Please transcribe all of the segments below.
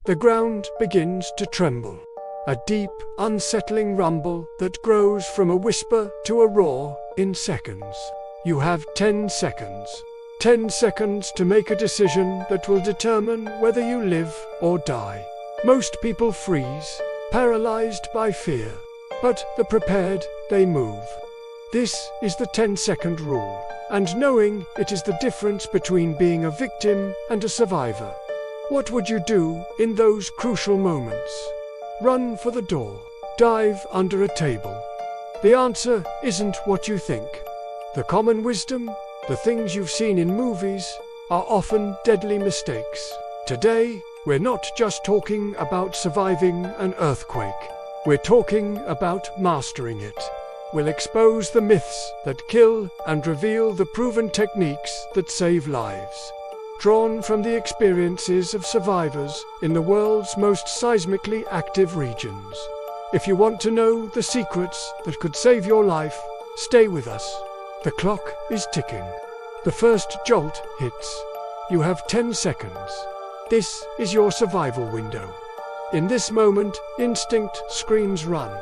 The ground begins to tremble. A deep, unsettling rumble that grows from a whisper to a roar in seconds. You have 10 seconds. 10 seconds to make a decision that will determine whether you live or die. Most people freeze, paralyzed by fear. But the prepared, they move. This is the 10-second rule, and knowing it is the difference between being a victim and a survivor. What would you do in those crucial moments? Run for the door. Dive under a table. The answer isn't what you think. The common wisdom, the things you've seen in movies, are often deadly mistakes. Today, we're not just talking about surviving an earthquake. We're talking about mastering it. We'll expose the myths that kill and reveal the proven techniques that save lives. Drawn from the experiences of survivors in the world's most seismically active regions. If you want to know the secrets that could save your life, stay with us. The clock is ticking. The first jolt hits. You have 10 seconds. This is your survival window. In this moment, instinct screams run.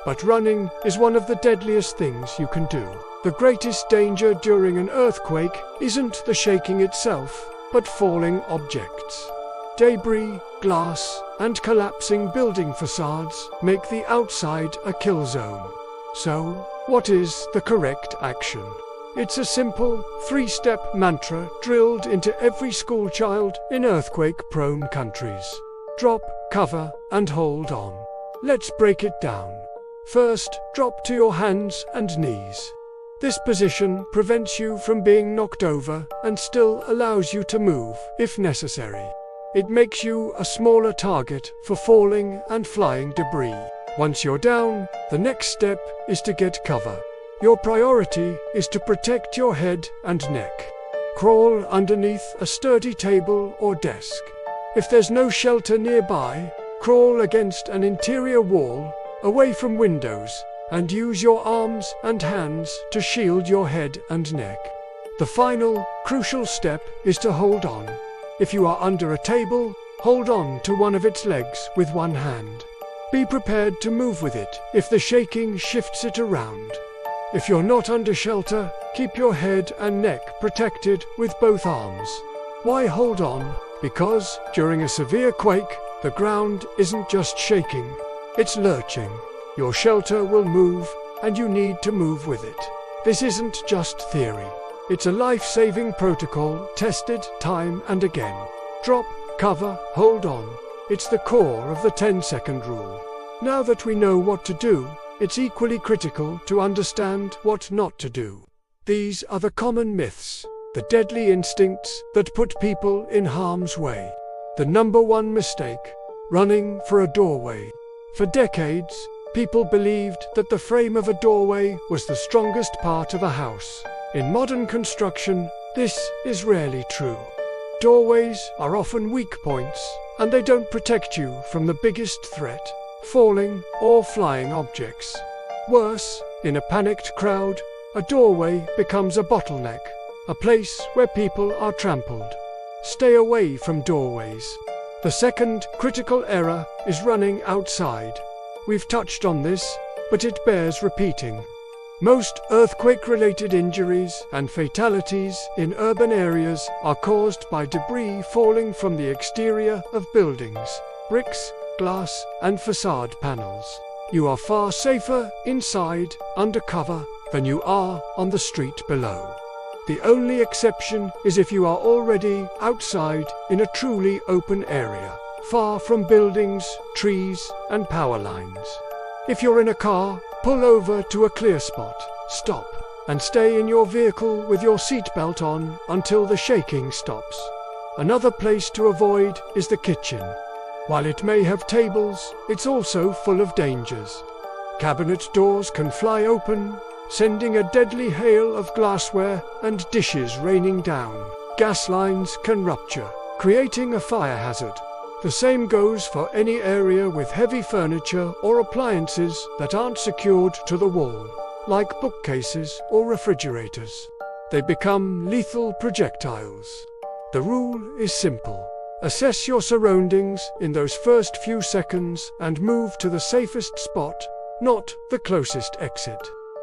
But running is one of the deadliest things you can do. The greatest danger during an earthquake isn't the shaking itself, but falling objects. Debris, glass, and collapsing building facades make the outside a kill zone. So, what is the correct action? It's a simple, 3-step mantra drilled into every schoolchild in earthquake-prone countries. Drop, cover, and hold on. Let's break it down. First, drop to your hands and knees. This position prevents you from being knocked over and still allows you to move, if necessary. It makes you a smaller target for falling and flying debris. Once you're down, the next step is to get cover. Your priority is to protect your head and neck. Crawl underneath a sturdy table or desk. If there's no shelter nearby, crawl against an interior wall, away from windows, and use your arms and hands to shield your head and neck. The final, crucial step is to hold on. If you are under a table, hold on to one of its legs with one hand. Be prepared to move with it if the shaking shifts it around. If you're not under shelter, keep your head and neck protected with both arms. Why hold on? Because during a severe quake, the ground isn't just shaking, it's lurching. Your shelter will move, and you need to move with it. This isn't just theory. It's a life-saving protocol tested time and again. Drop, cover, hold on. It's the core of the 10-second rule. Now that we know what to do, it's equally critical to understand what not to do. These are the common myths, the deadly instincts that put people in harm's way. The number one mistake, running for a doorway. For decades, people believed that the frame of a doorway was the strongest part of a house. In modern construction, this is rarely true. Doorways are often weak points, and they don't protect you from the biggest threat, falling or flying objects. Worse, in a panicked crowd, a doorway becomes a bottleneck, a place where people are trampled. Stay away from doorways. The second critical error is running outside. We've touched on this, but it bears repeating. Most earthquake-related injuries and fatalities in urban areas are caused by debris falling from the exterior of buildings, bricks, glass, and facade panels. You are far safer inside, under cover, than you are on the street below. The only exception is if you are already outside in a truly open area, far from buildings, trees, and power lines. If you're in a car, pull over to a clear spot, stop, and stay in your vehicle with your seatbelt on until the shaking stops. Another place to avoid is the kitchen. While it may have tables, it's also full of dangers. Cabinet doors can fly open, sending a deadly hail of glassware and dishes raining down. Gas lines can rupture, creating a fire hazard. The same goes for any area with heavy furniture or appliances that aren't secured to the wall, like bookcases or refrigerators. They become lethal projectiles. The rule is simple. Assess your surroundings in those first few seconds and move to the safest spot, not the closest exit.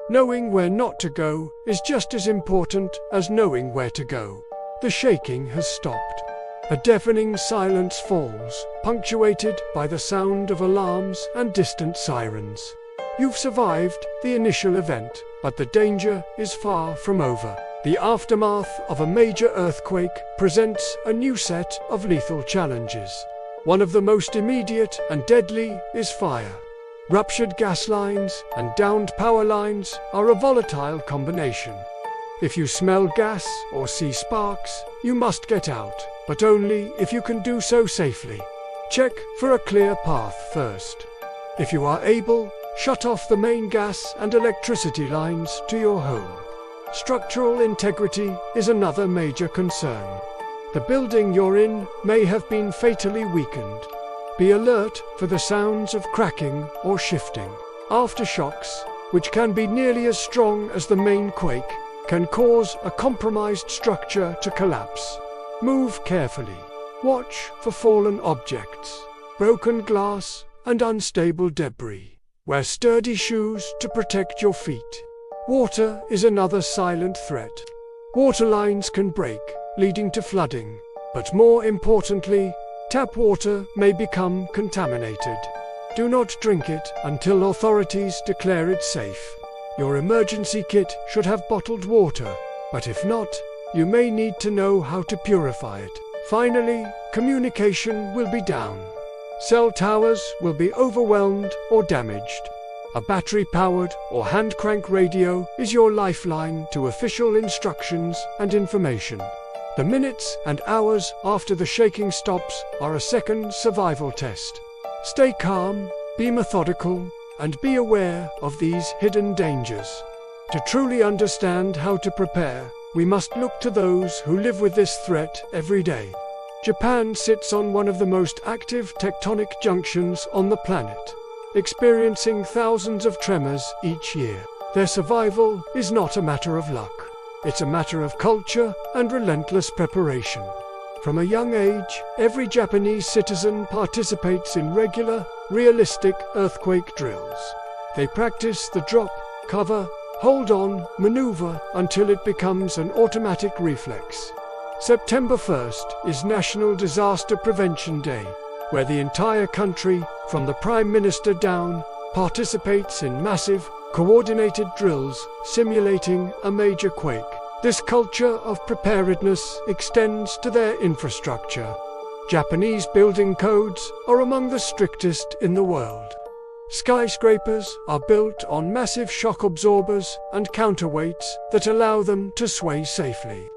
Knowing where not to go is just as important as knowing where to go. The shaking has stopped. A deafening silence falls, punctuated by the sound of alarms and distant sirens. You've survived the initial event, but the danger is far from over. The aftermath of a major earthquake presents a new set of lethal challenges. One of the most immediate and deadly is fire. Ruptured gas lines and downed power lines are a volatile combination. If you smell gas or see sparks, you must get out, but only if you can do so safely. Check for a clear path first. If you are able, shut off the main gas and electricity lines to your home. Structural integrity is another major concern. The building you're in may have been fatally weakened. Be alert for the sounds of cracking or shifting. Aftershocks, which can be nearly as strong as the main quake, can cause a compromised structure to collapse. Move carefully. Watch for fallen objects, broken glass, and unstable debris. Wear sturdy shoes to protect your feet. Water is another silent threat. Water lines can break, leading to flooding. But more importantly, tap water may become contaminated. Do not drink it until authorities declare it safe. Your emergency kit should have bottled water, but if not, you may need to know how to purify it. Finally, communication will be down. Cell towers will be overwhelmed or damaged. A battery-powered or hand-crank radio is your lifeline to official instructions and information. The minutes and hours after the shaking stops are a second survival test. Stay calm, be methodical, and be aware of these hidden dangers. To truly understand how to prepare, we must look to those who live with this threat every day. Japan sits on one of the most active tectonic junctions on the planet, experiencing thousands of tremors each year. Their survival is not a matter of luck. It's a matter of culture and relentless preparation. From a young age, every Japanese citizen participates in regular, realistic earthquake drills. They practice the drop, cover, hold on maneuver until it becomes an automatic reflex. September 1st is National Disaster Prevention Day, where the entire country, from the Prime Minister down, participates in massive, coordinated drills simulating a major quake. This culture of preparedness extends to their infrastructure. Japanese building codes are among the strictest in the world. Skyscrapers are built on massive shock absorbers and counterweights that allow them to sway safely.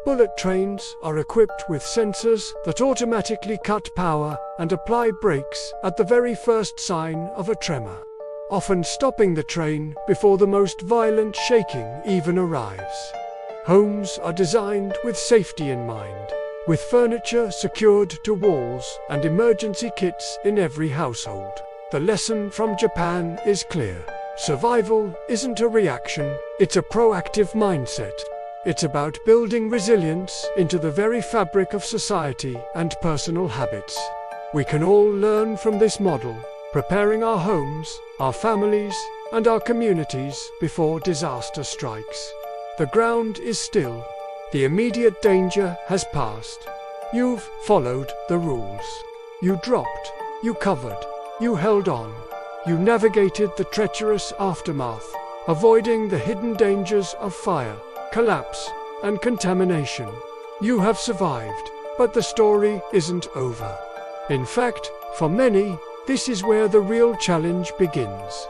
Bullet trains are equipped with sensors that automatically cut power and apply brakes at the very first sign of a tremor, often stopping the train before the most violent shaking even arrives. Homes are designed with safety in mind, with furniture secured to walls and emergency kits in every household. The lesson from Japan is clear. Survival isn't a reaction, it's a proactive mindset. It's about building resilience into the very fabric of society and personal habits. We can all learn from this model, preparing our homes, our families, and our communities before disaster strikes. The ground is still. The immediate danger has passed. You've followed the rules. You dropped. You covered. You held on. You navigated the treacherous aftermath, avoiding the hidden dangers of fire, collapse, and contamination. You have survived, but the story isn't over. In fact, for many, this is where the real challenge begins.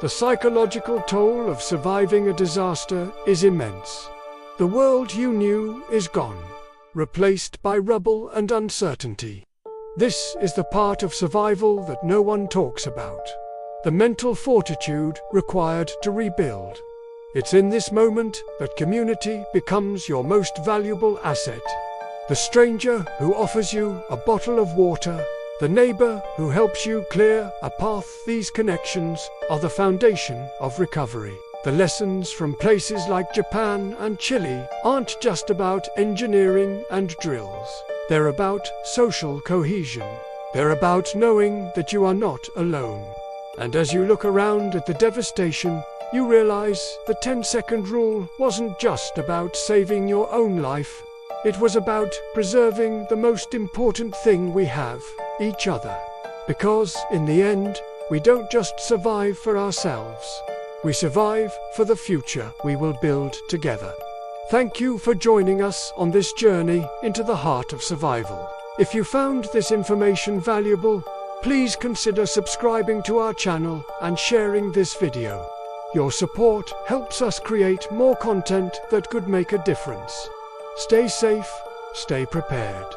The psychological toll of surviving a disaster is immense. The world you knew is gone, replaced by rubble and uncertainty. This is the part of survival that no one talks about. The mental fortitude required to rebuild. It's in this moment that community becomes your most valuable asset. The stranger who offers you a bottle of water, the neighbor who helps you clear a path, these connections are the foundation of recovery. The lessons from places like Japan and Chile aren't just about engineering and drills. They're about social cohesion. They're about knowing that you are not alone. And as you look around at the devastation, you realize the 10-second rule wasn't just about saving your own life. It was about preserving the most important thing we have, each other. Because, in the end, we don't just survive for ourselves. We survive for the future we will build together. Thank you for joining us on this journey into the heart of survival. If you found this information valuable, please consider subscribing to our channel and sharing this video. Your support helps us create more content that could make a difference. Stay safe, stay prepared.